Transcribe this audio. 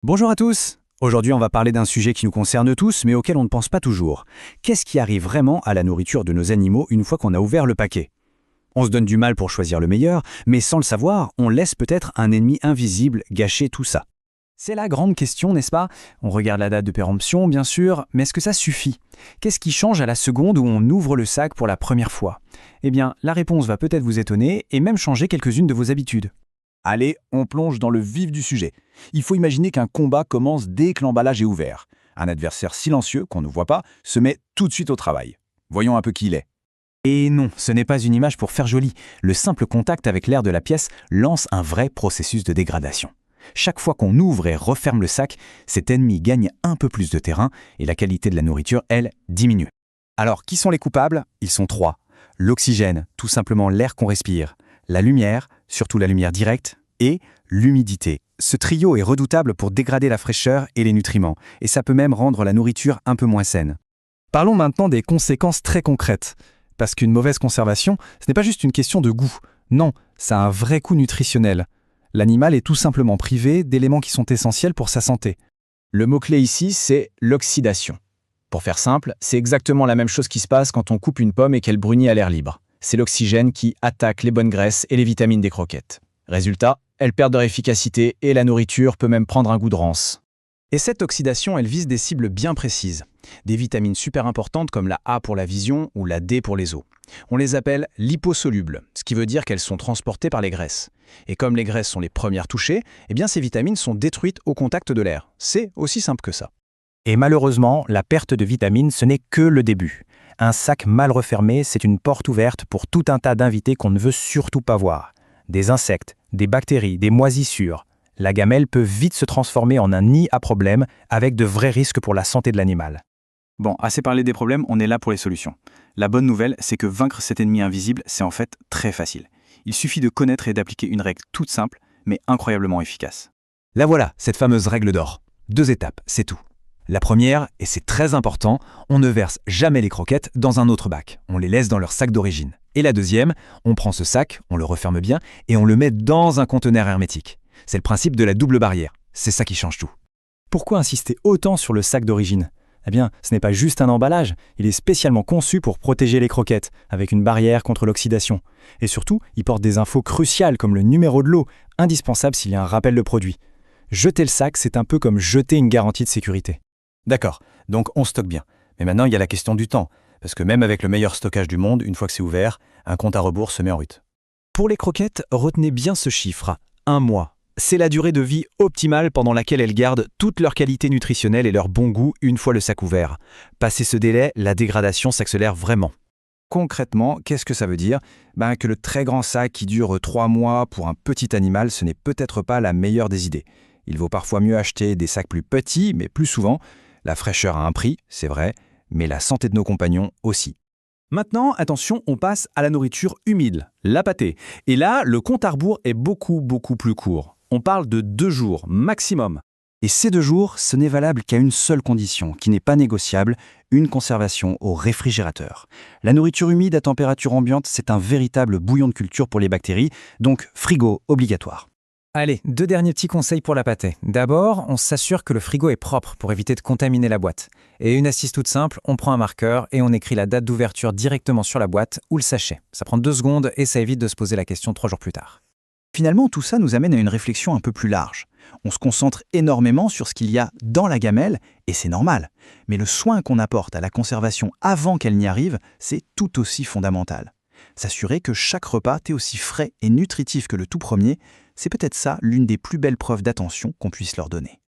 Bonjour à tous. Aujourd'hui, on va parler d'un sujet qui nous concerne tous, mais auquel on ne pense pas toujours. Qu'est-ce qui arrive vraiment à la nourriture de nos animaux une fois qu'on a ouvert le paquet? On se donne du mal pour choisir le meilleur, mais sans le savoir, on laisse peut-être un ennemi invisible gâcher tout ça. C'est la grande question, n'est-ce pas? On regarde la date de péremption, bien sûr, mais est-ce que ça suffit? Qu'est-ce qui change à la seconde où on ouvre le sac pour la première fois? Eh bien, la réponse va peut-être vous étonner et même changer quelques-unes de vos habitudes. Allez, on plonge dans le vif du sujet. Il faut imaginer qu'un combat commence dès que l'emballage est ouvert. Un adversaire silencieux, qu'on ne voit pas, se met tout de suite au travail. Voyons un peu qui il est. Et non, ce n'est pas une image pour faire joli. Le simple contact avec l'air de la pièce lance un vrai processus de dégradation. Chaque fois qu'on ouvre et referme le sac, cet ennemi gagne un peu plus de terrain et la qualité de la nourriture, elle, diminue. Alors, qui sont les coupables? Ils sont trois. L'oxygène, tout simplement l'air qu'on respire. La lumière, surtout la lumière directe. Et l'humidité. Ce trio est redoutable pour dégrader la fraîcheur et les nutriments, et ça peut même rendre la nourriture un peu moins saine. Parlons maintenant des conséquences très concrètes. Parce qu'une mauvaise conservation, ce n'est pas juste une question de goût. Non, ça a un vrai coût nutritionnel. L'animal est tout simplement privé d'éléments qui sont essentiels pour sa santé. Le mot-clé ici, c'est l'oxydation. Pour faire simple, c'est exactement la même chose qui se passe quand on coupe une pomme et qu'elle brunit à l'air libre. C'est l'oxygène qui attaque les bonnes graisses et les vitamines des croquettes. Résultat, elles perdent leur efficacité et la nourriture peut même prendre un goût de rance. Et cette oxydation, elle vise des cibles bien précises. Des vitamines super importantes comme la A pour la vision ou la D pour les os. On les appelle liposolubles, ce qui veut dire qu'elles sont transportées par les graisses. Et comme les graisses sont les premières touchées, eh bien ces vitamines sont détruites au contact de l'air. C'est aussi simple que ça. Et malheureusement, la perte de vitamines, ce n'est que le début. Un sac mal refermé, c'est une porte ouverte pour tout un tas d'invités qu'on ne veut surtout pas voir. Des insectes, des bactéries, des moisissures. La gamelle peut vite se transformer en un nid à problèmes avec de vrais risques pour la santé de l'animal. Bon, assez parlé des problèmes, on est là pour les solutions. La bonne nouvelle, c'est que vaincre cet ennemi invisible, c'est en fait très facile. Il suffit de connaître et d'appliquer une règle toute simple, mais incroyablement efficace. La voilà, cette fameuse règle d'or. 2 étapes, c'est tout. La première, et c'est très important, on ne verse jamais les croquettes dans un autre bac. On les laisse dans leur sac d'origine. Et la deuxième, on prend ce sac, on le referme bien, et on le met dans un conteneur hermétique. C'est le principe de la double barrière. C'est ça qui change tout. Pourquoi insister autant sur le sac d'origine? Eh bien, ce n'est pas juste un emballage, il est spécialement conçu pour protéger les croquettes, avec une barrière contre l'oxydation. Et surtout, il porte des infos cruciales comme le numéro de lot, indispensable s'il y a un rappel de produit. Jeter le sac, c'est un peu comme jeter une garantie de sécurité. D'accord, donc on stocke bien. Mais maintenant, il y a la question du temps. Parce que même avec le meilleur stockage du monde, une fois que c'est ouvert, un compte à rebours se met en route. Pour les croquettes, retenez bien ce chiffre, 1 mois. C'est la durée de vie optimale pendant laquelle elles gardent toute leur qualité nutritionnelle et leur bon goût une fois le sac ouvert. Passé ce délai, la dégradation s'accélère vraiment. Concrètement, qu'est-ce que ça veut dire? Que le très grand sac qui dure 3 mois pour un petit animal, ce n'est peut-être pas la meilleure des idées. Il vaut parfois mieux acheter des sacs plus petits, mais plus souvent, la fraîcheur a un prix, c'est vrai, mais la santé de nos compagnons aussi. Maintenant, attention, on passe à la nourriture humide, la pâtée. Et là, le compte à rebours est beaucoup plus court. On parle de 2 jours maximum. Et ces 2 jours, ce n'est valable qu'à une seule condition, qui n'est pas négociable, une conservation au réfrigérateur. La nourriture humide à température ambiante, c'est un véritable bouillon de culture pour les bactéries, donc frigo obligatoire. Allez, 2 derniers petits conseils pour la pâtée. D'abord, on s'assure que le frigo est propre pour éviter de contaminer la boîte. Et une astuce toute simple, on prend un marqueur et on écrit la date d'ouverture directement sur la boîte ou le sachet. Ça prend 2 secondes et ça évite de se poser la question 3 jours plus tard. Finalement, tout ça nous amène à une réflexion un peu plus large. On se concentre énormément sur ce qu'il y a dans la gamelle, et c'est normal. Mais le soin qu'on apporte à la conservation avant qu'elle n'y arrive, c'est tout aussi fondamental. S'assurer que chaque repas est aussi frais et nutritif que le tout premier, c'est peut-être ça l'une des plus belles preuves d'attention qu'on puisse leur donner.